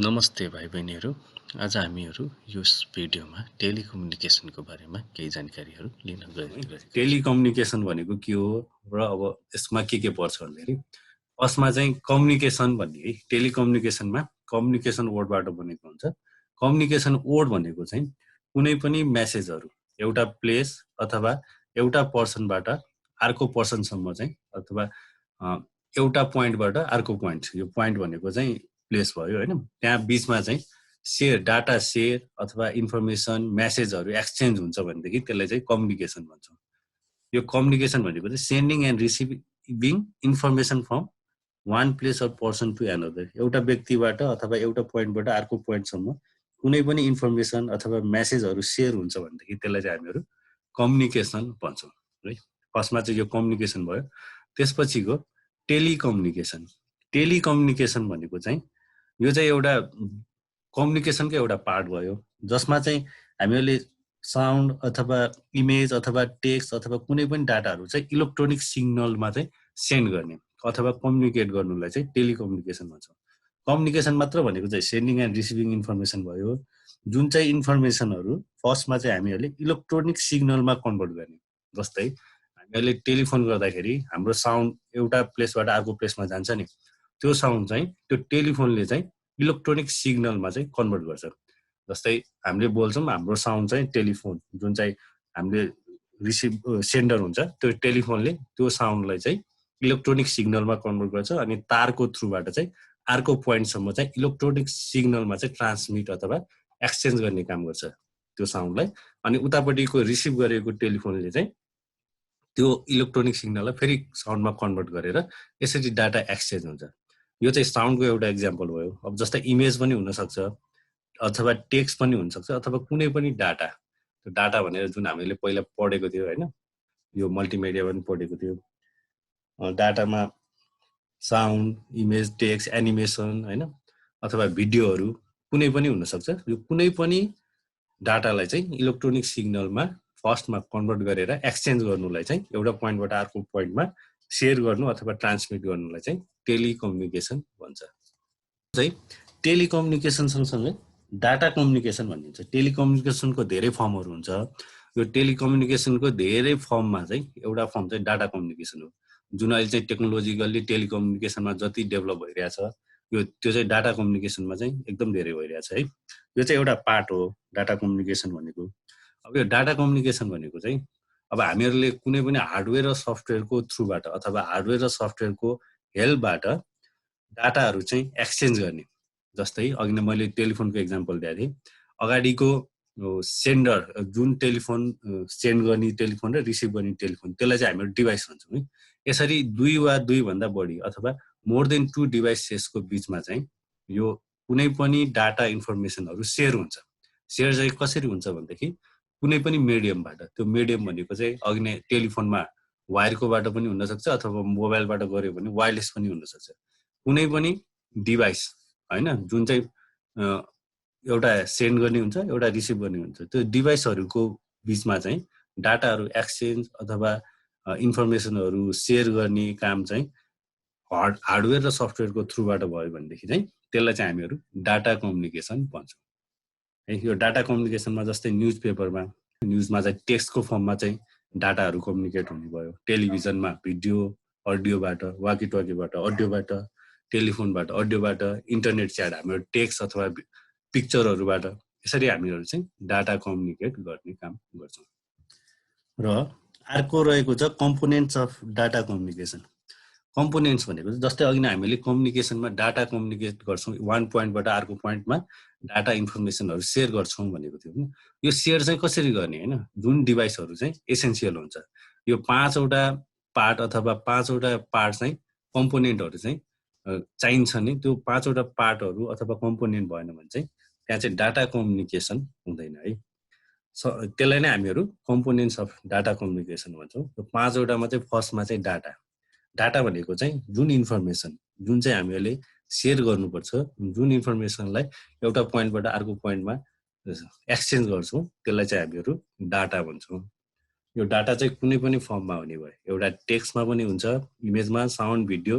नमस्ते भाइ बहिनीहरू। आज हामीहरू यस भिडियोमा टेलिकम्युनिकेसनको बारेमा केही जानकारीहरू लिन गइरहेका छौँ। टेलिकम्युनिकेसन भनेको के हो र अब यसमा के पर्छ भन्दाखेरि फर्स्टमा चाहिँ कम्युनिकेसन भन्ने है। टेलिकम्युनिकेसनमा कम्युनिकेसन वर्डबाट बनेको हुन्छ। कम्युनिकेसन वर्ड भनेको चाहिँ कुनै पनि मेसेजहरू एउटा प्लेस अथवा एउटा पर्सनबाट अर्को पर्सनसम्म चाहिँ अथवा एउटा पोइन्टबाट अर्को पोइन्ट, यो पोइन्ट भनेको चाहिँ प्लेस भयो हैन। त्यहाँ बीचमा चाहिँ डाटा सेयर अथवा इन्फर्मेसन मेसेजहरू एक्सचेन्ज हुन्छ भनेदेखि त्यसलाई चाहिँ कम्युनिकेसन भन्छौँ। यो कम्युनिकेसन भनेको चाहिँ sending and receiving information from one place or person to another. एउटा व्यक्तिबाट अथवा एउटा पोइन्टबाट अर्को पोइन्टसम्म कुनै पनि इन्फर्मेसन अथवा मेसेजहरू सेयर हुन्छ भनेदेखि त्यसलाई चाहिँ हामीहरू कम्युनिकेसन भन्छौँ है। फर्स्टमा चाहिँ यो कम्युनिकेसन भयो। त्यसपछिको टेलिकम्युनिकेसन। टेलिकम्युनिकेसन भनेको चाहिँ यो चाहिँ एउटा कम्युनिकेसनको एउटा पार्ट भयो, जसमा चाहिँ हामीहरूले साउन्ड अथवा इमेज अथवा टेक्स्ट अथवा कुनै पनि डाटाहरू चाहिँ इलेक्ट्रोनिक सिग्नलमा चाहिँ सेन्ड गर्ने अथवा कम्युनिकेट गर्नुलाई चाहिँ टेलिकम्युनिकेसन भन्छौँ। कम्युनिकेसन मात्र भनेको चाहिँ सेन्डिङ एन्ड रिसिभिङ इन्फर्मेसन भयो, जुन चाहिँ इन्फर्मेसनहरू फर्स्टमा चाहिँ हामीहरूले इलेक्ट्रोनिक सिग्नलमा कन्भर्ट गर्ने। जस्तै हामीहरूले टेलिफोन गर्दाखेरि हाम्रो साउन्ड एउटा प्लेसबाट अर्को प्लेसमा जान्छ नि, त्यो साउन्ड चाहिँ त्यो टेलिफोनले चाहिँ इलेक्ट्रोनिक सिग्नलमा चाहिँ कन्भर्ट गर्छ। जस्तै हामीले बोल्छौँ, हाम्रो साउन्ड चाहिँ टेलिफोन जुन चाहिँ हामीले सेन्डर हुन्छ, त्यो टेलिफोनले त्यो साउन्डलाई चाहिँ इलेक्ट्रोनिक सिग्नलमा कन्भर्ट गर्छ अनि तारको थ्रुबाट चाहिँ अर्को पोइन्टसम्म चाहिँ इलेक्ट्रोनिक सिग्नलमा चाहिँ ट्रान्समिट अथवा एक्सचेन्ज गर्ने काम गर्छ त्यो साउन्डलाई। अनि उतापट्टिको रिसिभ गरेको टेलिफोनले चाहिँ त्यो इलेक्ट्रोनिक सिग्नललाई फेरि साउन्डमा कन्भर्ट गरेर यसरी डाटा एक्सचेन्ज हुन्छ। यो चाहिँ साउन्डको एउटा इक्जाम्पल भयो। अब जस्तै इमेज पनि हुनसक्छ अथवा टेक्स्ट पनि हुनसक्छ अथवा कुनै पनि डाटा, त्यो डाटा भनेर जुन हामीले पहिला पढेको थियो होइन, यो मल्टिमिडिया पनि पढेको थियो। डाटामा साउन्ड, इमेज, टेक्स्ट, एनिमेसन होइन अथवा भिडियोहरू कुनै पनि हुनसक्छ। यो कुनै पनि डाटालाई चाहिँ इलेक्ट्रोनिक सिग्नलमा फर्स्टमा कन्भर्ट गरेर एक्सचेन्ज गर्नुलाई चाहिँ एउटा पोइन्टबाट अर्को पोइन्टमा सेयर गर्नु अथवा ट्रान्समिट गर्नुलाई चाहिँ टेलिकम्युनिकेसन भन्छ। चाहिँ टेलिकम्युनिकेसन सँगसँगै डाटा कम्युनिकेसन भनिन्छ। टेलिकम्युनिकेसनको धेरै फर्महरू हुन्छ। यो टेलिकम्युनिकेसनको धेरै फर्ममा चाहिँ एउटा फर्म चाहिँ डाटा कम्युनिकेसन हो, जुन अहिले चाहिँ टेक्नोलोजिकल्ली टेलिकम्युनिकेसनमा जति डेभलप भइरहेछ त्यो चाहिँ डाटा कम्युनिकेसनमा चाहिँ एकदम धेरै भइरहेछ है। यो चाहिँ एउटा पार्ट हो डाटा कम्युनिकेसन भनेको। अब यो डाटा कम्युनिकेसन भनेको चाहिँ अब हामीहरूले कुनै पनि हार्डवेयर र सफ्टवेयरको थ्रुबाट अथवा हार्डवेयर र सफ्टवेयरको हेल्पबाट डाटाहरू चाहिँ एक्सचेन्ज गर्ने। जस्तै अघि नै मैले टेलिफोनको इक्जाम्पल दिएको थिएँ। अगाडिको सेन्डर जुन टेलिफोन सेन्ड गर्ने टेलिफोन र रिसिभ गर्ने टेलिफोन, त्यसलाई चाहिँ हामीहरू डिभाइस भन्छौँ है। यसरी दुई वा दुईभन्दा बढी अथवा मोर देन 2 डिभाइसेसको बिचमा चाहिँ यो कुनै पनि डाटा इन्फर्मेसनहरू सेयर हुन्छ। सेयर चाहिँ कसरी हुन्छ भनेदेखि कुनै पनि मिडियमबाट, त्यो मिडियम भनेको चाहिँ अघि नै टेलिफोनमा वायरकोबाट पनि हुनसक्छ अथवा मोबाइलबाट गऱ्यो भने वायरलेस पनि हुनसक्छ। कुनै पनि डिभाइस होइन, जुन चाहिँ एउटा सेन्ड गर्ने हुन्छ एउटा रिसिभ गर्ने हुन्छ, त्यो डिभाइसहरूको बिचमा चाहिँ डाटाहरू एक्सचेन्ज अथवा इन्फर्मेसनहरू सेयर गर्ने काम चाहिँ हार्डवेयर र सफ्टवेयरको थ्रुबाट भयो भनेदेखि चाहिँ त्यसलाई चाहिँ हामीहरू डाटा कम्युनिकेसन भन्छौँ है। यो डाटा कम्युनिकेसनमा जस्तै न्युजमा चाहिँ टेक्स्टको फर्ममा चाहिँ डाटाहरू कम्युनिकेट हुने भयो, टेलिभिजनमा भिडियो अडियोबाट, वाकिटकीबाट अडियोबाट, टेलिफोनबाट अडियोबाट, इन्टरनेट च्याट हाम्रो टेक्स्ट अथवा पिक्चरहरूबाट, यसरी हामीहरू चाहिँ डाटा कम्युनिकेट गर्ने काम गर्छौँ। र अर्को रहेको छ components of data communication. Components भनेको जस्तै अघि नै हामीले कम्युनिकेसनमा डाटा कम्युनिकेट गर्छौँ, वान पोइन्टबाट अर्को पोइन्टमा डाटा इन्फर्मेसनहरू सेयर गर्छौँ भनेको थियो होइन। यो सेयर चाहिँ कसरी गर्ने होइन, जुन डिभाइसहरू चाहिँ एसेन्सियल हुन्छ, यो 5वटा पार्ट अथवा 5वटा पार्ट चाहिँ कम्पोनेन्टहरू चाहिँ चाहिन्छ नि, त्यो 5वटा पार्टहरू अथवा कम्पोनेन्ट भएन भने चाहिँ त्यहाँ चाहिँ डाटा कम्युनिकेसन हुँदैन है। त्यसलाई नै हामीहरू कम्पोनेन्ट्स अफ डाटा कम्युनिकेसन भन्छौँ। यो 5वटामा चाहिँ फर्स्टमा चाहिँ डाटा भनेको चाहिँ जुन इन्फर्मेसन जुन चाहिँ हामीहरूले सेयर गर्नुपर्छ, जुन इन्फर्मेसनलाई एउटा पोइन्टबाट अर्को पोइन्टमा एक्सचेन्ज गर्छौँ, त्यसलाई चाहिँ हामीहरू डाटा भन्छौँ। यो डाटा चाहिँ कुनै पनि फर्ममा हुने भयो, एउटा टेक्स्टमा पनि हुन्छ, इमेजमा, साउन्ड, भिडियो,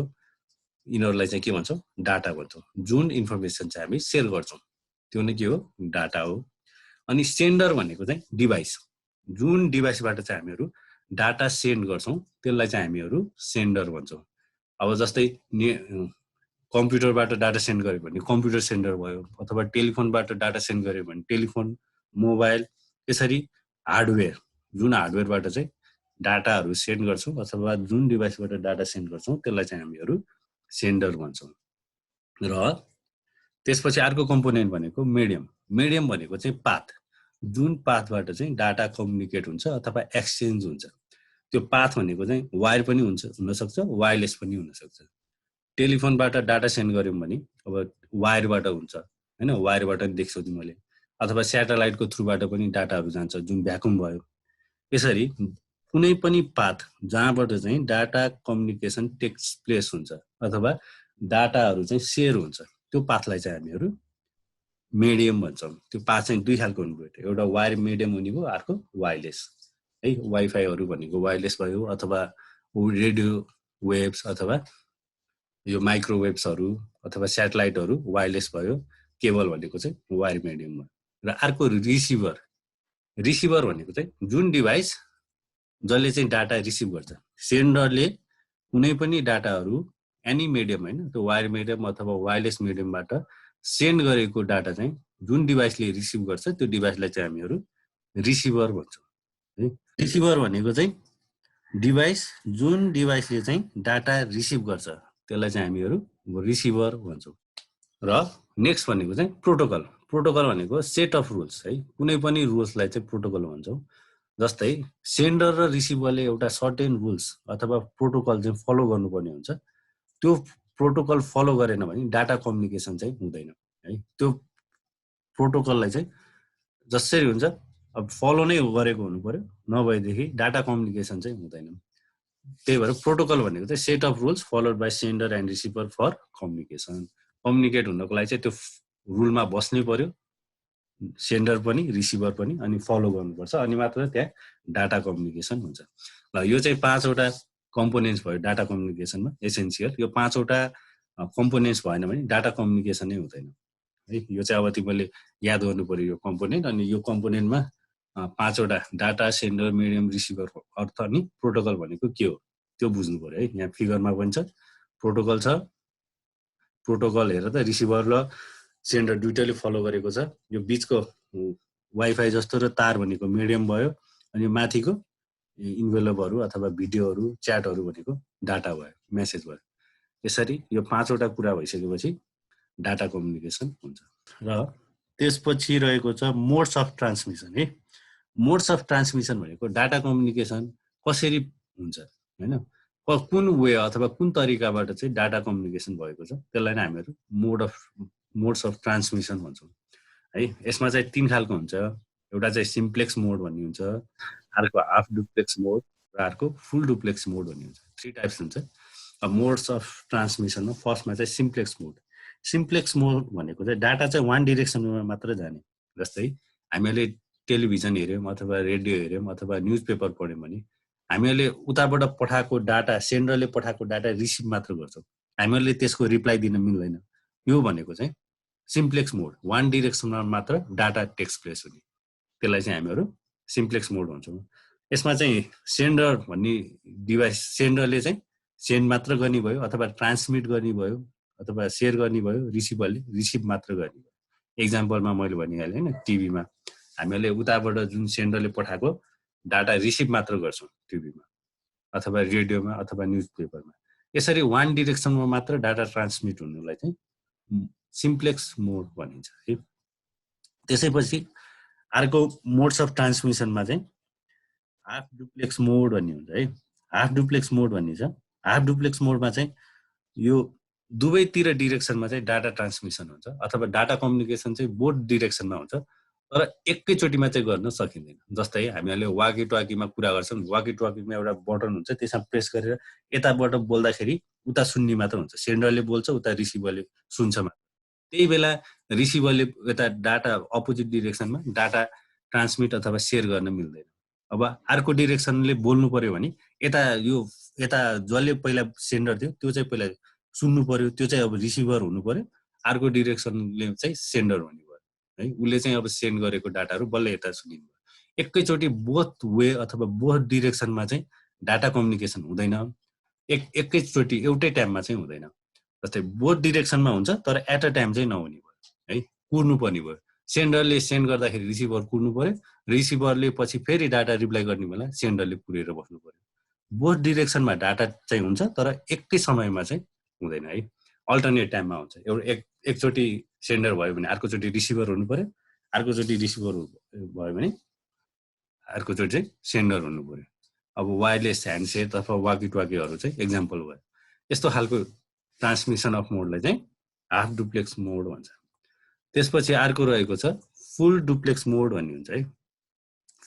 यिनीहरूलाई चाहिँ के भन्छौँ डाटा भन्छौँ जुन इन्फर्मेसन चाहिँ हामी सेयर गर्छौँ त्यो नै के हो डाटा हो अनि सेन्डर भनेको चाहिँ डिभाइस जुन डिभाइसबाट चाहिँ हामीहरू डाटा सेन्ड गर्छौँ त्यसलाई चाहिँ हामीहरू सेन्डर भन्छौँ अब जस्तै कम्प्युटरबाट डाटा सेन्ड गर्यो भने कम्प्युटर सेन्डर भयो अथवा टेलिफोनबाट डाटा सेन्ड गर्यो भने टेलिफोन मोबाइल यसरी हार्डवेयर जुन हार्डवेयरबाट चाहिँ डाटाहरू सेन्ड गर्छौँ अथवा जुन डिभाइसबाट डाटा सेन्ड गर्छौँ त्यसलाई चाहिँ हामीहरू सेन्डर भन्छौँ र त्यसपछि अर्को कम्पोनेन्ट भनेको मिडियम भनेको चाहिँ पाथ जुन पाथबाट चाहिँ डाटा कम्युनिकेट हुन्छ अथवा एक्सचेन्ज हुन्छ त्यो पाथ भनेको चाहिँ वायर पनि हुनसक्छ वायरलेस पनि हुनसक्छ टेलिफोनबाट डाटा सेन्ड गऱ्यौँ भने अब वायरबाट हुन्छ होइन वायरबाट देख्छौ तिमीले अथवा स्याटेलाइटको थ्रुबाट पनि डाटाहरू जान्छ जुन भ्याकुम भयो यसरी कुनै पनि पाथ जहाँबाट चाहिँ डाटा कम्युनिकेसन टेक्स प्लेस हुन्छ अथवा डाटाहरू चाहिँ सेयर हुन्छ त्यो पाथलाई चाहिँ हामीहरू मिडियम भन्छौँ त्यो पाथ चाहिँ दुई खालको हुनुपर्छ एउटा वायर मिडियम हुने भयो अर्को वायरलेस है वाइफाईहरू भनेको वायरलेस भयो अथवा रेडियो वेभ्स अथवा यो माइक्रोवेभ्सहरू अथवा स्याटेलाइटहरू वायरलेस भयो केबल भनेको चाहिँ वायर मिडियम भयो र अर्को रिसिभर भनेको चाहिँ जुन डिभाइस जसले चाहिँ डाटा रिसिभ गर्छ सेन्डरले कुनै पनि डाटाहरू एनी मिडियम होइन त्यो वायर मिडियम अथवा वायरलेस मिडियमबाट सेन्ड गरेको डाटा चाहिँ जुन डिभाइसले रिसिभ गर्छ त्यो डिभाइसलाई चाहिँ हामीहरू रिसिभर भन्छौँ है रिसिभर भनेको चाहिँ डिभाइस जुन डिभाइसले चाहिँ डाटा रिसिभ गर्छ त्यसलाई चाहिँ हामीहरू रिसिभर भन्छौँ र नेक्स्ट भनेको चाहिँ प्रोटोकल भनेको सेट अफ रुल्स है कुनै पनि रुल्सलाई चाहिँ प्रोटोकल भन्छौँ जस्तै सेन्डर र रिसिभरले एउटा सर्टेन रुल्स अथवा प्रोटोकल चाहिँ फलो गर्नुपर्ने हुन्छ त्यो प्रोटोकल फलो गरेन भने डाटा कम्युनिकेसन चाहिँ हुँदैन है त्यो प्रोटोकललाई चाहिँ जसरी हुन्छ अब फलो नै गरेको हुनु पर्यो नभएदेखि डाटा कम्युनिकेसन चाहिँ हुँदैन त्यही भएर प्रोटोकल भनेको चाहिँ set of rules followed by sender and receiver for communication communicate हुनको लागि चाहिँ त्यो रुलमा बस्नै पर्यो सेन्डर पनि रिसिभर पनि अनि फलो गर्नुपर्छ अनि मात्र त्यहाँ डाटा कम्युनिकेसन हुन्छ ल यो चाहिँ 5वटा कम्पोनेन्ट्स भयो डाटा कम्युनिकेसनमा एसेन्सियल यो 5वटा कम्पोनेन्ट्स भएन भने डाटा कम्युनिकेसन नै हुँदैन है यो चाहिँ अब तिमीले याद गर्नु पर्यो यो कम्पोनेन्ट अनि यो कम्पोनेन्टमा 5वटा डाटा सेन्डर मिडियम रिसिभर अर्थ अनि प्रोटोकल भनेको के हो त्यो बुझ्नु पर्यो है यहाँ फिगरमा पनि छ प्रोटोकल हेर त रिसिभर र सेन्डर दुइटैले फलो गरेको छ यो बीचको वाइफाई जस्तो र तार भनेको मिडियम भयो अनि माथिको इन्भेलपहरू अथवा भिडियोहरू च्याटहरू भनेको डाटा भयो मेसेज भयो यसरी यो 5वटा कुरा भइसकेपछि डाटा कम्युनिकेसन हुन्छ र त्यसपछि रहेको छ मोड्स अफ ट्रान्समिसन है मोड्स अफ ट्रान्समिसन भनेको डाटा कम्युनिकेसन कसरी हुन्छ हैन कुन वे अथवा कुन तरिकाबाट चाहिँ डाटा कम्युनिकेसन भएको छ त्यसलाई नै हामीहरू मोड्स अफ ट्रान्समिसन भन्छौँ है यसमा चाहिँ 3 खालको हुन्छ एउटा चाहिँ सिम्प्लेक्स मोड भन्ने हुन्छ अर्को हाफ डुप्लेक्स मोड र अर्को फुल डुप्लेक्स मोड भन्ने हुन्छ 3 टाइप्स हुन्छ मोड्स अफ ट्रान्समिसनमा फर्स्टमा चाहिँ सिम्प्लेक्स मोड भनेको चाहिँ डाटा चाहिँ वान डिरेक्सनमा मात्र जाने जस्तै हामीले टेलिभिजन हेर्यौँ अथवा रेडियो हेर्यौँ अथवा न्युज पेपर पढ्यौँ भने हामीहरूले उताबाट पठाएको डाटा सेन्डरले पठाएको डाटा रिसिभ मात्र गर्छौँ हामीहरूले त्यसको रिप्लाई दिन मिल्दैन यो भनेको चाहिँ सिम्प्लेक्स मोड वान डिरेक्सनमा मात्र डाटा टेक्स प्लेस हुने त्यसलाई चाहिँ हामीहरू सिम्प्लेक्स मोड भन्छौँ यसमा चाहिँ सेन्डर भन्ने डिभाइस सेन्डरले चाहिँ सेन्ड मात्र गर्ने भयो अथवा ट्रान्समिट गर्ने भयो अथवा सेयर गर्ने भयो रिसिभरले रिसिभ मात्र गर्ने भयो एक्जाम्पलमा मैले भनिहालेँ हैन टिभीमा हामीले उताबाट जुन सेन्डरले पठाएको डाटा रिसिभ मात्र गर्छौँ टिभीमा अथवा रेडियोमा अथवा न्युज पेपरमा यसरी वान डिरेक्सनमा मात्र डाटा ट्रान्समिट हुनुलाई चाहिँ सिम्प्लेक्स मोड भनिन्छ है त्यसैपछि अर्को मोड्स अफ ट्रान्समिसनमा चाहिँ हाफ डुप्लेक्स मोड भन्ने हुन्छ है हाफ डुप्लेक्स मोड भन्ने छ हाफ डुप्लेक्स मोडमा चाहिँ यो दुवैतिर डिरेक्सनमा चाहिँ डाटा ट्रान्समिसन हुन्छ अथवा डाटा कम्युनिकेसन चाहिँ बोथ डिरेक्सनमा हुन्छ तर एकैचोटिमा चाहिँ गर्न सकिँदैन जस्तै हामीले वाकी टवाकीमा कुरा गर्छौँ वाकी टवाकीमा एउटा बटन हुन्छ त्यसमा प्रेस गरेर यताबाट बोल्दाखेरि उता सुन्ने मात्र हुन्छ सेन्डरले बोल्छ उता रिसिभरले सुन्छ मात्र त्यही बेला रिसिभरले यता डाटा अपोजिट डिरेक्सनमा डाटा ट्रान्समिट अथवा सेयर गर्न मिल्दैन अब अर्को डिरेक्सनले बोल्नु पर्यो भने यता जसले पहिला सेन्डर थियो त्यो चाहिँ पहिला सुन्नु पर्यो, त्यो चाहिँ अब रिसिभर हुनु पर्यो, अर्को डिरेक्सनले चाहिँ सेन्डर हुनु पर्यो है। उसले चाहिँ अब सेन्ड गरेको डाटाहरू बल्ल यता सुनिनु पर्यो। एकैचोटि बोथ वे अथवा बोथ डिरेक्सनमा चाहिँ डाटा कम्युनिकेसन हुँदैन, एकैचोटि एउटै टाइममा चाहिँ हुँदैन। जस्तै बोथ डिरेक्सनमा हुन्छ तर एट अ टाइम चाहिँ नहुने भयो है, कुर्नु पर्ने भयो। सेन्डरले सेन्ड गर्दाखेरि रिसिभर कुर्नु पर्यो, रिसिभरले पछि फेरि डाटा रिप्लाई गर्ने बेला सेन्डरले कुरेर बस्नु पर्यो। बोथ डिरेक्सनमा डाटा चाहिँ हुन्छ तर एकै समयमा चाहिँ हुँदैन है, अल्टरनेट टाइममा हुन्छ। एकचोटि सेन्डर भयो भने अर्कोचोटि रिसिभर हुनु पर्यो, अर्कोचोटि रिसिभर भयो भने अर्कोचोटि चाहिँ सेन्डर हुनु पर्यो। अब वायरलेस ह्यान्डसेट अथवा वाकी ट्वाकीहरू चाहिँ एक्जाम्पल भयो। यस्तो खालको ट्रान्समिसन अफ मोडलाई चाहिँ हाफ डुप्लेक्स मोड भन्छ। त्यसपछि अर्को रहेको छ फुल डुप्लेक्स मोड भन्ने हुन्छ है।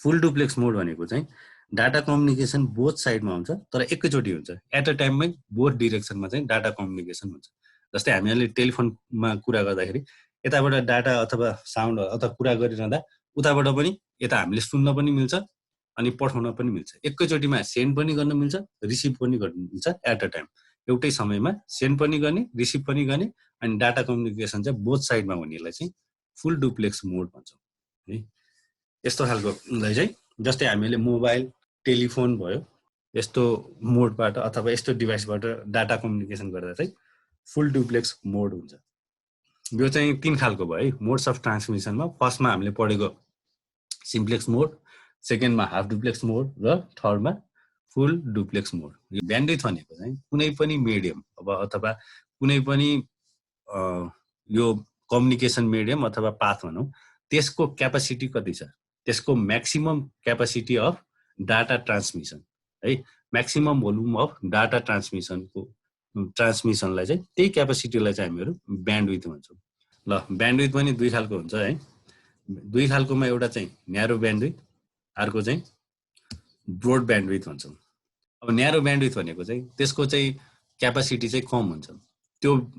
फुल डुप्लेक्स मोड भनेको चाहिँ डाटा कम्युनिकेसन बोथ साइडमा हुन्छ तर एकैचोटि हुन्छ, एट अ टाइममै बोथ डिरेक्सनमा चाहिँ डाटा कम्युनिकेसन हुन्छ। जस्तै हामीले टेलिफोनमा कुरा गर्दाखेरि यताबाट डाटा अथवा साउन्ड अथवा कुरा गरिरहँदा उताबाट पनि यता हामीले सुन्न पनि मिल्छ अनि पठाउन पनि मिल्छ। एकैचोटिमा सेन्ड पनि गर्न मिल्छ, रिसिभ पनि गर्न मिल्छ एट अ टाइम। एउटै समयमा सेन्ड पनि गर्ने, रिसिभ पनि गर्ने अनि डाटा कम्युनिकेसन चाहिँ बोथ साइडमा हुनेलाई चाहिँ फुल डुप्लेक्स मोड भन्छौँ है। यस्तो खालकोलाई चाहिँ जस्तै हामीले मोबाइल टेलिफोन भयो, यस्तो मोडबाट अथवा यस्तो डिभाइसबाट डाटा कम्युनिकेसन गर्दा चाहिँ फुल डुप्लेक्स मोड हुन्छ। यो चाहिँ 3 खालको भयो है मोड्स अफ ट्रान्समिसनमा। फर्स्टमा हामीले पढेको सिम्प्लेक्स मोड, सेकेन्डमा हाफ डुप्लेक्स मोड र थर्डमा फुल डुप्लेक्स मोड। यो ब्यान्डविड्थ भनेको चाहिँ कुनै पनि मिडियम अथवा कुनै पनि यो कम्युनिकेसन मिडियम अथवा पाथ भनौँ, त्यसको क्यापासिटी कति छ, त्यसको maximum capacity of data transmission है, म्याक्सिमम भोल्युम अफ डाटा ट्रान्समिसनलाई चाहिँ त्यही क्यापासिटीलाई चाहिँ हामीहरू ब्यान्डविड्थ भन्छौँ। ल ब्यान्डविड्थ पनि 2 खालको हुन्छ है। 2 खालकोमा एउटा चाहिँ न्यारो ब्यान्डविड्थ, अर्को चाहिँ ब्रोड ब्यान्डविड्थ भन्छौँ। अब न्यारो ब्यान्डविड्थ भनेको चाहिँ त्यसको चाहिँ क्यापासिटी चाहिँ कम हुन्छ, त्यो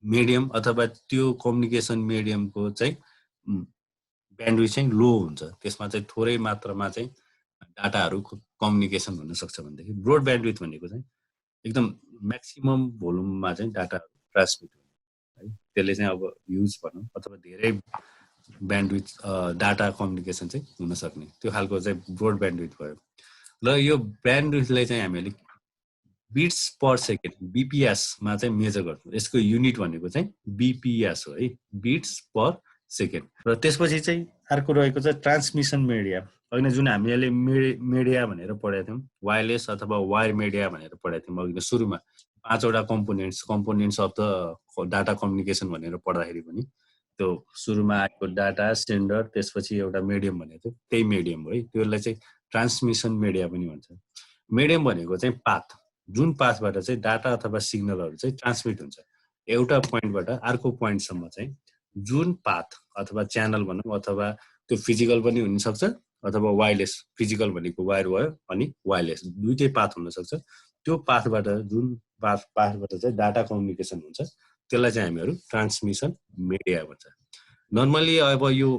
मिडियम अथवा त्यो कम्युनिकेसन मिडियमको चाहिँ ब्यान्डविड्थ चाहिँ लो हुन्छ, त्यसमा चाहिँ थोरै मात्रामा चाहिँ डाटाहरू कम्युनिकेसन हुन सक्छ। भनेदेखि ब्रोड ब्यान्डविड्थ भनेको चाहिँ एकदम म्याक्सिमम भोल्युममा चाहिँ डाटा ट्रान्समिट हुन्छ है, त्यसले चाहिँ अब युज भनौँ अथवा धेरै ब्यान्डविड्थ डाटा कम्युनिकेसन चाहिँ हुन सक्ने त्यो खालको चाहिँ ब्रोड ब्यान्डविड्थ भयो। र यो ब्यान्डविड्थलाई चाहिँ हामीले बिट्स पर सेकेन्ड बीपीएसमा चाहिँ मेजर गर्छौँ। यसको युनिट भनेको चाहिँ बीपीएस हो है, बिट्स पर सेकेन्ड। र त्यसपछि चाहिँ अर्को रहेको छ ट्रान्समिसन मिडिया। अघि जुन हामीले मिडिया भनेर पढाएको थियौँ, वायरलेस अथवा वायर मिडिया भनेर पढाएको थियौँ अघि सुरुमा, 5वटा components of the data communication भनेर पढ्दाखेरि पनि त्यो सुरुमा आएको डाटा सेन्डर, त्यसपछि एउटा मिडियम भनेको थियो, त्यही मिडियम हो है, त्यसलाई चाहिँ ट्रान्समिसन मिडिया पनि भन्छ। मिडियम भनेको चाहिँ पाथ, जुन पाथबाट चाहिँ डाटा अथवा सिग्नलहरू चाहिँ ट्रान्समिट हुन्छ एउटा पोइन्टबाट अर्को पोइन्टसम्म चाहिँ जुन पाथ अथवा च्यानल भनौँ अथवा त्यो फिजिकल पनि हुनसक्छ अथवा वायरलेस, फिजिकल भनेको वायर भयो अनि वायरलेस दुईटै पाथ हुनसक्छ। त्यो पाथबाट जुन पाथबाट चाहिँ डाटा कम्युनिकेसन हुन्छ त्यसलाई चाहिँ हामीहरू ट्रान्समिसन मिडिया भन्छ। नर्मली अब यो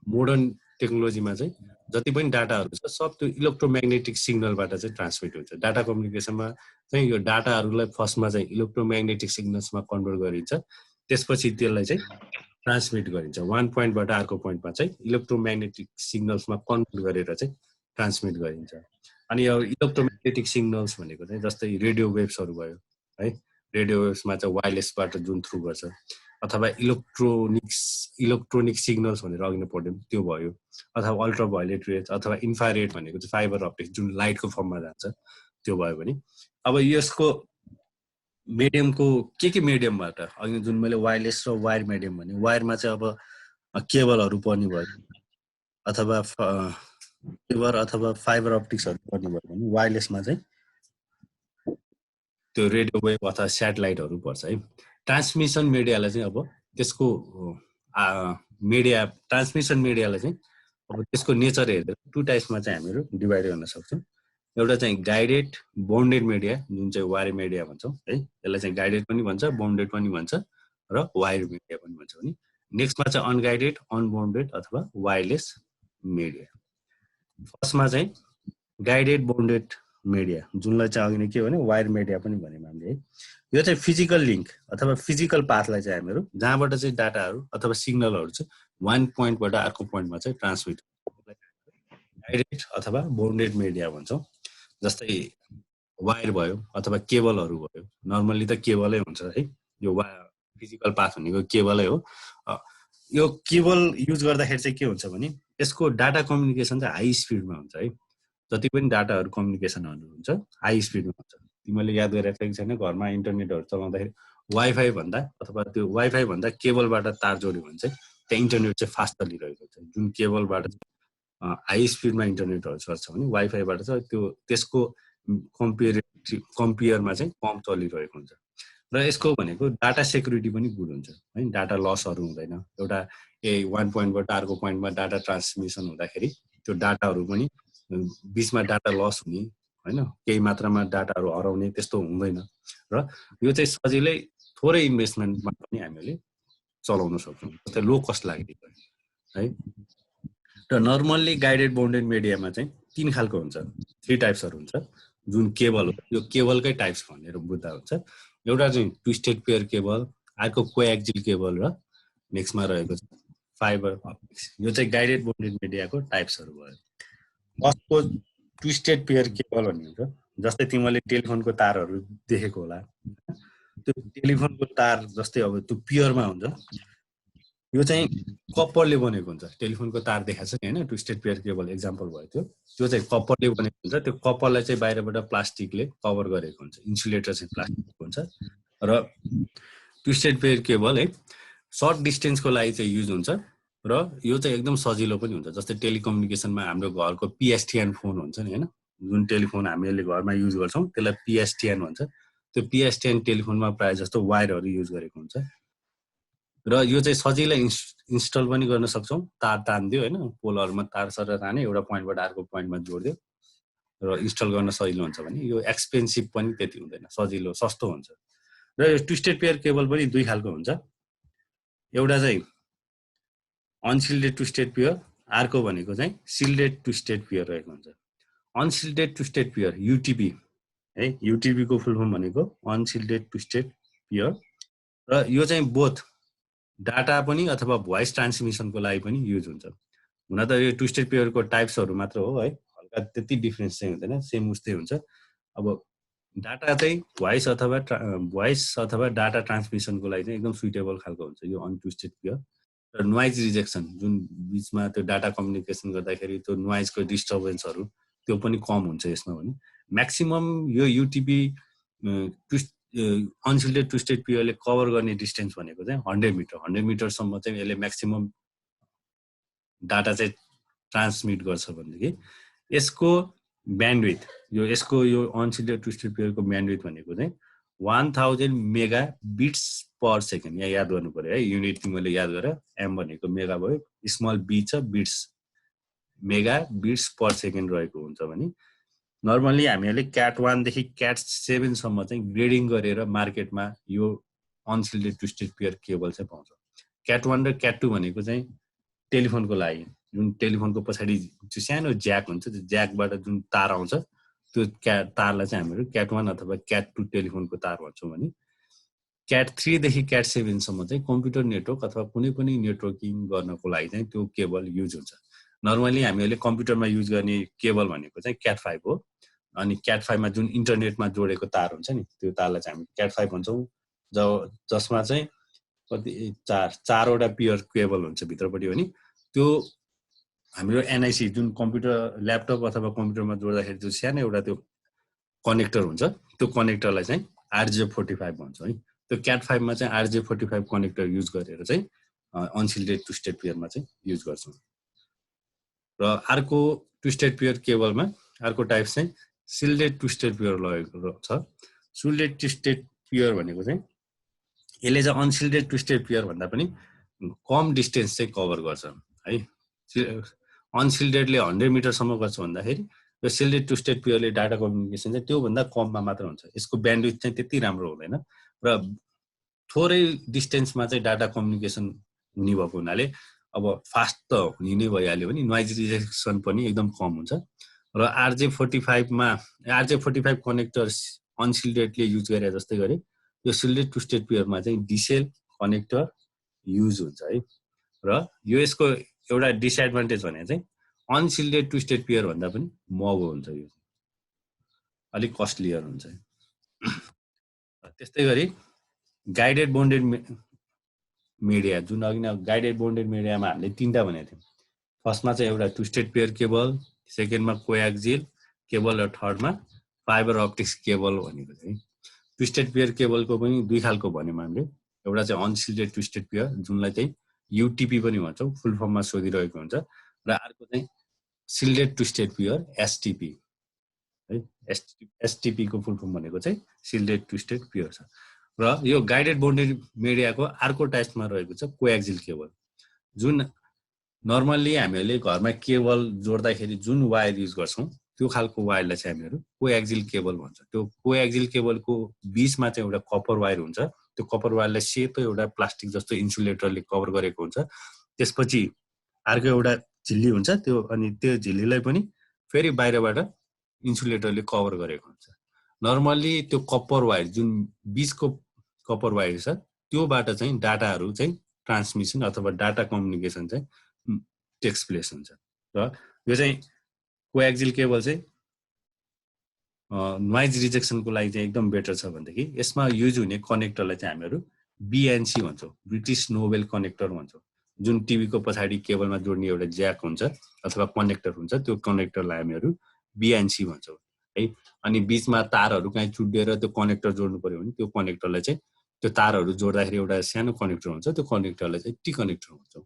मोडर्न टेक्नोलोजीमा चाहिँ जति पनि डाटाहरू छ सब त्यो इलेक्ट्रोम्याग्नेटिक सिग्नलबाट चाहिँ ट्रान्समिट हुन्छ। डाटा कम्युनिकेसनमा चाहिँ यो डाटाहरूलाई फर्स्टमा चाहिँ इलेक्ट्रोम्याग्नेटिक सिग्नल्समा कन्भर्ट गरिन्छ, त्यसपछि त्यसलाई चाहिँ ट्रान्समिट गरिन्छ। वान पोइन्टबाट अर्को पोइन्टमा चाहिँ इलेक्ट्रोम्याग्नेटिक सिग्नल्समा कन्भर्ट गरेर चाहिँ ट्रान्समिट गरिन्छ। अनि यो इलेक्ट्रोम्याग्नेटिक सिग्नल्स भनेको चाहिँ जस्तै रेडियो वेभ्सहरू भयो है, रेडियो वेभ्समा चाहिँ वायरलेसबाट जुन थ्रु गर्छ, अथवा इलेक्ट्रोनिक सिग्नल्स भनेर अघि नै पढ्यौँ त्यो भयो, अथवा अल्ट्रा भायोलेट रेज अथवा इन्फ्रारेड भनेको चाहिँ फाइबर अप्टिक्स जुन लाइटको फर्ममा जान्छ त्यो भयो भने। अब यसको मिडियमको के मिडियमबाट अघि जुन मैले वायरलेस र वायर मिडियम भने, वायरमा चाहिँ अब केबलहरू पर्ने भयो अथवा केबल अथवा फाइबर अप्टिक्सहरू पर्ने भयो भने, वायरलेसमा चाहिँ त्यो रेडियो वेभ अथवा स्याटेलाइटहरू पर्छ है। ट्रान्समिसन मिडियालाई चाहिँ अब त्यसको मिडिया ट्रान्समिसन मिडियालाई चाहिँ अब त्यसको नेचर हेरेर 2 टाइप्समा चाहिँ हामीहरू डिभाइड गर्न सक्छौँ। एउटा चाहिँ गाइडेड बाउन्डेड मिडिया जुन चाहिँ वायर मिडिया भन्छौँ है, यसलाई चाहिँ गाइडेड पनि भन्छ, बाउन्डेड पनि भन्छ र वायर मिडिया पनि भन्छ भने। नेक्स्टमा चाहिँ अनगाइडेड, अनबाउन्डेड अथवा वायरलेस मिडिया। फर्स्टमा चाहिँ गाइडेड बाउन्डेड मिडिया, जुनलाई चाहिँ अघि नै के भने वायर मिडिया पनि भन्यौँ हामीले है। यो चाहिँ फिजिकल लिङ्क अथवा फिजिकल पाथलाई चाहिँ हामीहरू जहाँबाट चाहिँ डाटाहरू अथवा सिग्नलहरू चाहिँ वान पोइन्टबाट अर्को पोइन्टमा चाहिँ ट्रान्समिट डाइरेक्ट अथवा बाउन्डेड मिडिया भन्छौँ। जस्तै वायर भयो अथवा केबलहरू भयो, नर्मल्ली त केबलै हुन्छ है, यो फिजिकल पाथ भनेको केबलै हो। यो केबल युज गर्दाखेरि चाहिँ के हुन्छ भने यसको डाटा कम्युनिकेसन चाहिँ हाई स्पिडमा हुन्छ है। जति पनि डाटाहरू कम्युनिकेसनहरू हुन्छ हाई स्पिडमा हुन्छ। तिमीले याद गरिराखेको छैन, घरमा इन्टरनेटहरू चलाउँदाखेरि वाइफाई भन्दा अथवा त्यो वाइफाई भन्दा केबलबाट तार जोड्यो भने चाहिँ त्यहाँ इन्टरनेट चाहिँ फास्ट चलिरहेको हुन्छ। जुन केबलबाट हाई स्पिडमा इन्टरनेटहरू चल्छ भने वाइफाईबाट चाहिँ त्यो त्यसको कम्पेयरमा चाहिँ कम चलिरहेको हुन्छ। र यसको भनेको डाटा सेक्युरिटी पनि गुड हुन्छ है, डाटा लसहरू हुँदैन। एउटा वान पोइन्टबाट अर्को पोइन्टमा डाटा ट्रान्समिसन हुँदाखेरि त्यो डाटाहरू पनि बिचमा डाटा लस हुने होइन, केही मात्रामा डाटाहरू हराउने त्यस्तो हुँदैन। र यो चाहिँ सजिलै थोरै इन्भेस्टमेन्टमा पनि हामीले चलाउन सक्छौँ, जस्तै लो कस्ट लाग्ने है। र नर्मल्ली गाइडेड बाउन्डेड मिडियामा चाहिँ 3 खालको हुन्छ, 3 टाइप्सहरू हुन्छ। जुन केबल हो यो केबलकै टाइप्स भनेर बुझ्दा हुन्छ। एउटा चाहिँ ट्विस्टेड पेयर केबल, अर्को कोएक्सियल केबल र नेक्स्टमा रहेको छ फाइबर अप्टिक्स। यो चाहिँ गाइडेड बाउन्डेड मिडियाको टाइप्सहरू भयो। फर्स्टको ट्विस्टेड पेयर केबल भन्ने हुन्छ, जस्तै तिमीले टेलिफोनको तारहरू देखेको होला। त्यो टेलिफोनको तार जस्तै अब त्यो पियरमा हुन्छ, यो चाहिँ कप्परले बनेको हुन्छ। टेलिफोनको तार देखाएको छ नि होइन, ट्विस्टेड पेयर केबल एक्जाम्पल भयो त्यो चाहिँ कप्परले बनेको हुन्छ। त्यो कप्परलाई चाहिँ बाहिरबाट प्लास्टिकले कभर गरेको हुन्छ, इन्सुलेटर चाहिँ प्लास्टिकको हुन्छ। र ट्विस्टेड पेयर केबल है सर्ट डिस्टेन्सको लागि चाहिँ युज हुन्छ र यो चाहिँ एकदम सजिलो पनि हुन्छ। जस्तै टेलिकम्युनिकेसनमा हाम्रो घरको पिएसटिएन फोन हुन्छ नि होइन, जुन टेलिफोन हामीले घरमा युज गर्छौँ त्यसलाई पिएसटिएन भन्छ। त्यो पिएसटिएन टेलिफोनमा प्रायः जस्तो वायरहरू युज गरेको हुन्छ। र यो चाहिँ सजिलै इन्स्टल पनि गर्न सक्छौँ। तार तानिदियो होइन, पोलहरूमा तार सर ताने, एउटा पोइन्टबाट अर्को पोइन्टमा जोडिदियो र इन्स्टल गर्न सजिलो हुन्छ भने यो एक्सपेन्सिभ पनि त्यति हुँदैन, सजिलो सस्तो हुन्छ। र यो ट्विस्टेड पेयर केबल पनि 2 खालको हुन्छ। एउटा चाहिँ अनसिल्डेड ट्विस्टेड पेयर, अर्को भनेको चाहिँ सिल्डेड ट्विस्टेड पेयर रहेको हुन्छ। अनसिल्डेड ट्विस्टेड पेयर युटिपी है, युटिपीको फुल फर्म भनेको अनसिल्डेड ट्विस्टेड पेयर। र यो चाहिँ बोथ डाटा पनि अथवा भोइस ट्रान्समिसनको लागि पनि युज हुन्छ। हुन त यो ट्विस्टेड पेयरको टाइप्सहरू मात्र हो है, हल्का त्यति डिफ्रेन्स चाहिँ हुँदैन, सेम उस्तै हुन्छ। अब डाटा चाहिँ भोइस अथवा डाटा ट्रान्समिसनको लागि चाहिँ एकदम सुइटेबल खालको हुन्छ यो अनट्विस्टेड पेयर। र नोइज रिजेक्सन, जुन बिचमा त्यो डाटा कम्युनिकेसन गर्दाखेरि त्यो नोइजको डिस्टर्बेन्सहरू त्यो पनि कम हुन्छ यसमा भने। म्याक्सिमम यो युटिपी अनसिल्डेड ट्विस्टेड पेयरले कभर गर्ने डिस्टेन्स भनेको चाहिँ 100 मिटर, 100 मिटरसम्म चाहिँ यसले म्याक्सिमम डाटा चाहिँ ट्रान्समिट गर्छ भनेदेखि यसको ब्यान्डविथ, यसको यो अनसिल्डेड ट्विस्टेड पेयरको ब्यान्डविथ भनेको चाहिँ 1000 मेगा बिट्स पर सेकेन्ड। यहाँ याद गर्नु पर्यो है, युनिट तिमीले याद गर, एम भनेको मेगा भयो, स्मल बी छ bits, mega bits per second रहेको हुन्छ भने नर्मल्ली हामीहरूले क्याट 1 देखि क्याट 7 सम्म चाहिँ ग्रेडिङ गरेर मार्केटमा यो अनसिल्डेड ट्विस्टेड पेयर केबल चाहिँ पाउँछ। क्याट 1 र क्याट 2 भनेको चाहिँ टेलिफोनको लागि, जुन टेलिफोनको पछाडि त्यो सानो ज्याक हुन्छ, त्यो ज्याकबाट जुन तार आउँछ त्यो तारलाई चाहिँ हामीहरू क्याट 1 अथवा क्याट 2 टेलिफोनको तार भन्छौँ भने क्याट 3 देखि क्याट 7 सम्म चाहिँ कम्प्युटर नेटवर्क अथवा कुनै पनि नेटवर्किङ गर्नको लागि चाहिँ त्यो केबल युज हुन्छ। नर्मली हामीहरूले कम्प्युटरमा युज गर्ने केबल भनेको चाहिँ क्याट 5 हो। अनि क्याट 5 मा जुन इन्टरनेटमा जोडेको तार हुन्छ नि त्यो तारलाई चाहिँ हामी क्याट 5 भन्छौँ, जसमा चाहिँ कति 4वटा पेयर केबल हुन्छ भित्रपट्टि हो नि। त्यो हाम्रो एनआइसी जुन कम्प्युटर ल्यापटप अथवा कम्प्युटरमा जोड्दाखेरि जो सानो एउटा त्यो कनेक्टर हुन्छ, त्यो कनेक्टरलाई चाहिँ RJ45 भन्छ है। त्यो क्याट 5 मा चाहिँ RJ45 कनेक्टर युज गरेर चाहिँ अनसिल्डेड ट्विस्टेड पेयरमा चाहिँ युज गर्छौँ। र अर्को ट्विस्टेड पेयर केबलमा अर्को टाइप चाहिँ सिल्डेड ट्विस्टेड पेयर लगेको छ। सिल्डेड ट्विस्टेड पेयर भनेको चाहिँ यसले चाहिँ अनसिल्डेड ट्विस्टेड पेयर भन्दा पनि कम डिस्टेन्स चाहिँ कभर गर्छ है। अनसिल्डेडले 100 मिटरसम्म गर्छ भन्दाखेरि यो सिल्डेड ट्विस्टेड पेयरले डाटा कम्युनिकेसन चाहिँ त्योभन्दा कममा मात्र हुन्छ। यसको ब्यान्डविथ चाहिँ त्यति राम्रो हुँदैन र थोरै डिस्टेन्समा चाहिँ डाटा कम्युनिकेसन हुने भएको हुनाले अब फास्ट त हुने नै भइहाल्यो भने नोइज रिजेक्सन पनि एकदम कम हुन्छ। र RJ45 मा RJ45 कनेक्टर अनसिल्डेडले युज गरे जस्तै गरे यो सिल्डेड टु स्टेट पेयरमा चाहिँ डिसेल कनेक्टर युज हुन्छ है। र यो यसको एउटा डिसएडभान्टेज भने चाहिँ अनसिल्डेड टु स्टेट पेयर भन्दा पनि महँगो हुन्छ, यो अलिक कस्टलियर हुन्छ। त्यस्तै गरी गाइडेड बोन्डेड मिडिया, जुन अघि नै गाइडेड बोन्डेड मिडियामा हामीले 3टा भनेको थियौँ। फर्स्टमा चाहिँ एउटा टु स्टेट पेयर केबल, सेकेन्डमा कोएक्सियल केबल र थर्डमा फाइबर अप्टिक्स केबल भनेको चाहिँ। टु स्टेट पेयर केबलको पनि 2 खालको भन्यौँ हामीले। एउटा चाहिँ अनसिल्डेड टु स्टेट पेयर जुनलाई चाहिँ युटिपी पनि भन्छौँ, फुल फर्ममा सोधिरहेको हुन्छ, र अर्को चाहिँ shielded twisted pair STP है। एसटिपी को फुल फर्म भनेको चाहिँ सिल्डेड टु स्टेट पेयर छ। र यो गाइडेड बोन्डेड मिडियाको अर्को टाइपमा रहेको छ कोएक्सियल केबल, जुन नर्मल्ली हामीले घरमा केबल जोड्दाखेरि जुन वायर युज गर्छौँ त्यो खालको वायरलाई चाहिँ हामीहरू कोएक्सियल केबल भन्छ। त्यो कोएक्सियल केबलको बीचमा चाहिँ एउटा कपर वायर हुन्छ, त्यो कपर वायरलाई सेतो एउटा प्लास्टिक जस्तो इन्सुलेटरले कभर गरेको हुन्छ। त्यसपछि अर्को एउटा झिल्ली हुन्छ त्यो, अनि त्यो झिल्लीलाई पनि फेरि बाहिरबाट इन्सुलेटरले कभर गरेको हुन्छ। नर्मल्ली त्यो कपर वायर जुन बीचको कपर वायर छ त्योबाट चाहिँ डाटाहरू चाहिँ ट्रान्समिसन अथवा डाटा कम्युनिकेसन चाहिँ टेक्स प्लेस हुन्छ। र यो चाहिँ कोएक्सियल केबल चाहिँ नोइज रिजेक्सनको लागि चाहिँ एकदम बेटर छ भनेदेखि यसमा युज हुने कनेक्टरलाई चाहिँ हामीहरू बिएनसी भन्छौँ, ब्रिटिस नोबेल कनेक्टर भन्छौँ। जुन टिभीको पछाडि केबलमा जोड्ने एउटा ज्याक हुन्छ अथवा कनेक्टर हुन्छ, त्यो कनेक्टरलाई हामीहरू बिएनसी भन्छौँ है। अनि बीचमा तारहरू कहीँ चुडिएर त्यो कनेक्टर जोड्नु पर्यो भने त्यो कनेक्टरलाई चाहिँ त्यो तारहरू जोड्दाखेरि एउटा सानो कनेक्टर हुन्छ, त्यो कनेक्टरलाई चाहिँ टी कनेक्टर भन्छौँ।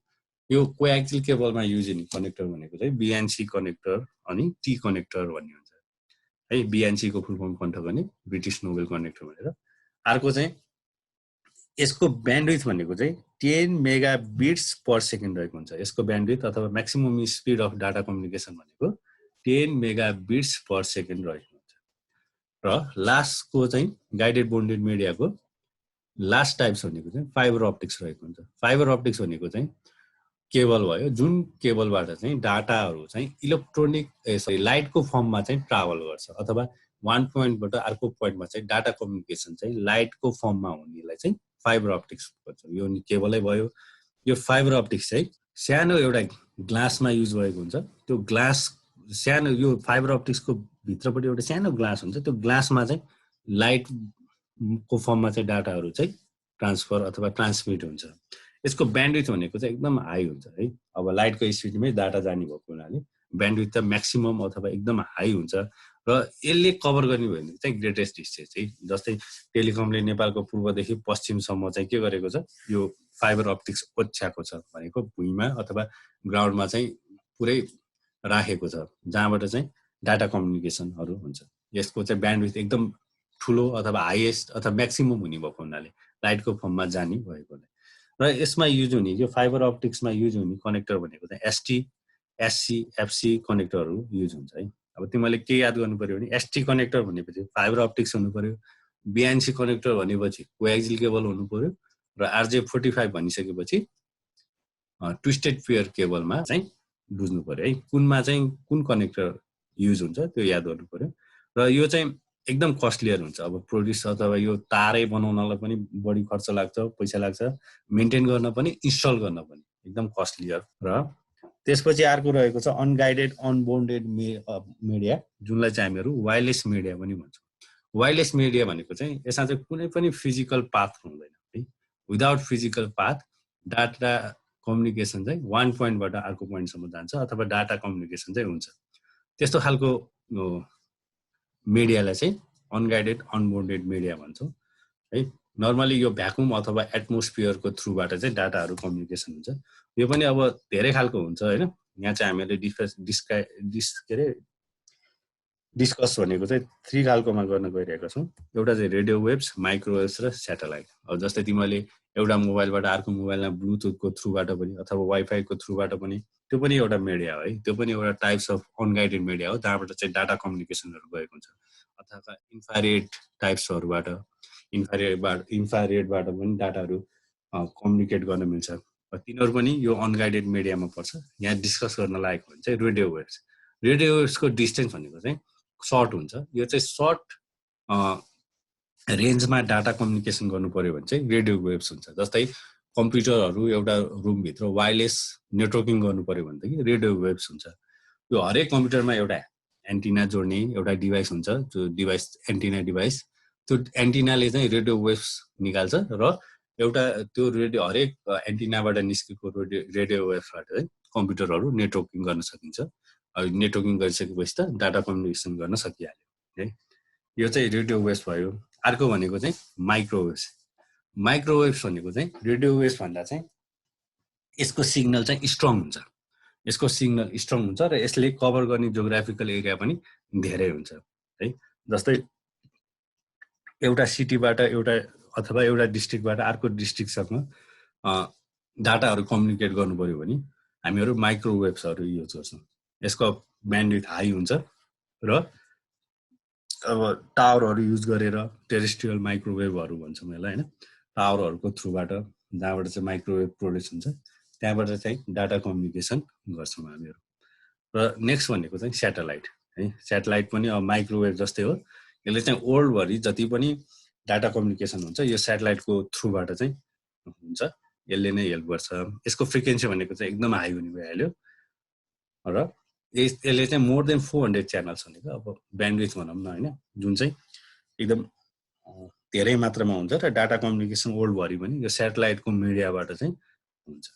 यो कोएक्सियल केबलमा युज हुने कनेक्टर भनेको चाहिँ बिएनसी कनेक्टर अनि टी कनेक्टर भन्ने हुन्छ है। बिएनसी को फुल फर्म कन्थ गर्ने ब्रिटिस नोबेल कनेक्टर भनेर। अर्को चाहिँ यसको ब्यान्डविड्थ भनेको चाहिँ 10 मेगाबिट्स पर सेकेन्ड रहेको हुन्छ। यसको ब्यान्डविड्थ अथवा maximum speed of data communication भनेको 10 मेगाबिट्स पर सेकेन्ड रहेको हुन्छ। र लास्टको चाहिँ गाइडेड बोन्डेड मिडियाको लास्ट टाइप्स भनेको चाहिँ फाइबर अप्टिक्स रहेको हुन्छ। फाइबर अप्टिक्स भनेको चाहिँ केबल भयो जुन केबलबाट चाहिँ डाटाहरू चाहिँ इलेक्ट्रोनिक लाइटको फर्ममा चाहिँ ट्राभल गर्छ, अथवा वान पोइन्टबाट अर्को पोइन्टमा चाहिँ डाटा कम्युनिकेसन चाहिँ लाइटको फर्ममा हुनेलाई चाहिँ फाइबर अप्टिक्स भन्छ। यो केबलै भयो। यो फाइबर अप्टिक्स चाहिँ सानो एउटा ग्लासमा युज भएको हुन्छ। त्यो ग्लास सानो, यो फाइबर अप्टिक्सको भित्रपट्टि एउटा सानो ग्लास हुन्छ, त्यो ग्लासमा चाहिँ लाइटको फर्ममा चाहिँ डाटाहरू चाहिँ ट्रान्सफर अथवा ट्रान्समिट हुन्छ। यसको ब्यान्डविड्थ भनेको चाहिँ एकदम हाई हुन्छ है। अब लाइटको स्पिडमै डाटा जाने भएको हुनाले ब्यान्डविड्थ त म्याक्सिमम अथवा एकदम हाई हुन्छ। र यसले कभर गर्ने भयो भने चाहिँ ग्रेटेस्ट डिस्टेन्स चाहिँ, जस्तै टेलिकमले नेपालको पूर्वदेखि पश्चिमसम्म चाहिँ के गरेको छ, यो फाइबर अप्टिक्स ओछ्याएको छ भनेको भुइँमा अथवा ग्राउन्डमा चाहिँ पुरै राखेको छ, जहाँबाट चाहिँ डाटा कम्युनिकेसनहरू हुन्छ। यसको चाहिँ ब्यान्डविड्थ एकदम ठुलो अथवा हाइएस्ट अथवा म्याक्सिमम हुने भएको हुनाले लाइटको फर्ममा जाने भएकोले। र यसमा युज हुने यो फाइबर अप्टिक्समा युज हुने कनेक्टर भनेको चाहिँ एसटी, एससी, एफसी कनेक्टरहरू युज हुन्छ है। अब तिमीले के याद गर्नु पर्यो भने एसटी कनेक्टर भनेपछि फाइबर अप्टिक्स हुनु पर्यो, बिएनसी कनेक्टर भनेपछि कोएक्सियल केबल हुनु पर्यो, र RJ45 भनिसकेपछि ट्विस्टेड पेयर केबलमा चाहिँ बुझ्नु पर्यो है, कुनमा चाहिँ कुन कनेक्टर युज हुन्छ त्यो याद गर्नु पर्यो। र यो चाहिँ एकदम कस्टलियर हुन्छ। अब प्रोड्युस अथवा यो तारै बनाउनलाई पनि बढी खर्च लाग्छ, पैसा लाग्छ, मेन्टेन गर्न पनि, इन्स्टल गर्न पनि एकदम कस्टलियर। र त्यसपछि अर्को रहेको छ अनगाइडेड अनबोन्डेड मिडिया, जुनलाई चाहिँ हामीहरू वायरलेस मिडिया पनि भन्छौँ। वायरलेस मिडिया भनेको चाहिँ यसमा चाहिँ कुनै पनि फिजिकल पाथ हुँदैन है। Without physical path data communication चाहिँ वान पोइन्टबाट अर्को पोइन्टसम्म जान्छ अथवा डाटा कम्युनिकेसन चाहिँ हुन्छ। त्यस्तो खालको मिडियालाई चाहिँ अनगाइडेड अनबोन्डेड मिडिया भन्छौँ है। नर्मली यो भ्याकुम अथवा एटमोस्फियरको थ्रुबाट चाहिँ डाटाहरू कम्युनिकेसन हुन्छ। यो पनि अब धेरै खालको हुन्छ होइन। यहाँ चाहिँ हामीले डिस्कस भनेको चाहिँ 3 खालकोमा गर्न गइरहेका छौँ। एउटा चाहिँ रेडियो वेभ्स, माइक्रोवेभ्स र स्याटेलाइट। अब जस्तै तिमीले एउटा मोबाइलबाट अर्को मोबाइलमा ब्लुटुथको थ्रुबाट पनि अथवा वाइफाईको थ्रुबाट पनि, त्यो पनि एउटा मिडिया हो है। त्यो पनि एउटा टाइप्स अफ अनगाइडेड मिडिया हो, जहाँबाट चाहिँ डाटा कम्युनिकेसनहरू गएको हुन्छ। अथवा इन्फ्रारेड टाइप्सहरूबाट, इन्फ्रारेडबाट पनि डाटाहरू कम्युनिकेट गर्न मिल्छ। तिनीहरू पनि यो अनगाइडेड मिडियामा पर्छ। यहाँ डिस्कस गर्न लागेको भने चाहिँ रेडियो वेभ्स। रेडियो वेभ्सको डिस्टेन्स भनेको चाहिँ सर्ट हुन्छ। यो चाहिँ सर्ट रेन्जमा डाटा कम्युनिकेसन गर्नु पर्यो भने चाहिँ रेडियो वेभ्स हुन्छ। जस्तै कम्प्युटरहरू एउटा रुमभित्र वायरलेस नेटवर्किङ गर्नु पर्यो भनेदेखि रेडियो वेभ्स हुन्छ। यो हरेक कम्प्युटरमा एउटा एन्टिना जोड्ने एउटा डिभाइस हुन्छ, जो डिभाइस एन्टिना डिभाइस, त्यो एन्टिनाले चाहिँ रेडियो वेभ्स निकाल्छ र एउटा त्यो रेडियो हरेक एन्टिनाबाट निस्केको रेडियो वेभ्सबाट चाहिँ कम्प्युटरहरू नेटवर्किङ गर्न सकिन्छ। नेटवर्किङ गरिसकेपछि त डाटा कम्युनिकेसन गर्न सकिहाल्यो है। यो चाहिँ रेडियो वेभ्स भयो। अर्को भनेको चाहिँ माइक्रोवेभ्स। माइक्रोवेभ्स भनेको चाहिँ रेडियो वेभ्स भन्दा चाहिँ यसको सिग्नल चाहिँ स्ट्रङ हुन्छ। यसको सिग्नल स्ट्रङ हुन्छ र यसले कभर गर्ने जियोग्राफिकल एरिया पनि धेरै हुन्छ है। जस्तै एउटा सिटीबाट एउटा अथवा एउटा डिस्ट्रिक्टबाट अर्को डिस्ट्रिक्टसँग डाटाहरू कम्युनिकेट गर्नु पर्यो भने हामीहरू माइक्रोवेभ्सहरू युज गर्छौँ। यसको ब्यान्डविड्थ हाई हुन्छ र अब टावरहरू युज गरेर टेरेस्ट्रियल माइक्रोवेभहरू भन्छौँ यसलाई होइन, टावरहरूको थ्रुबाट जहाँबाट चाहिँ माइक्रोवेभ प्रोड्युस हुन्छ त्यहाँबाट चाहिँ डाटा कम्युनिकेसन गर्छौँ हामीहरू। र नेक्स्ट भनेको चाहिँ स्याटेलाइट है। स्याटेलाइट पनि अब माइक्रोवेभ जस्तै हो। यसले चाहिँ वर्ल्डभरि जति पनि डाटा कम्युनिकेसन हुन्छ यो स्याटेलाइटको थ्रुबाट चाहिँ हुन्छ। यसले नै हेल्प गर्छ। यसको फ्रिक्वेन्सी भनेको चाहिँ एकदम हाई हुने भइहाल्यो र यसले चाहिँ मोर देन 400 च्यानल्स भनेको अब ब्यान्डविड्थ भनौँ न होइन, जुन चाहिँ एकदम धेरै मात्रामा हुन्छ र डाटा कम्युनिकेसन वर्ल्डभरि पनि यो स्याटेलाइटको मिडियाबाट चाहिँ हुन्छ।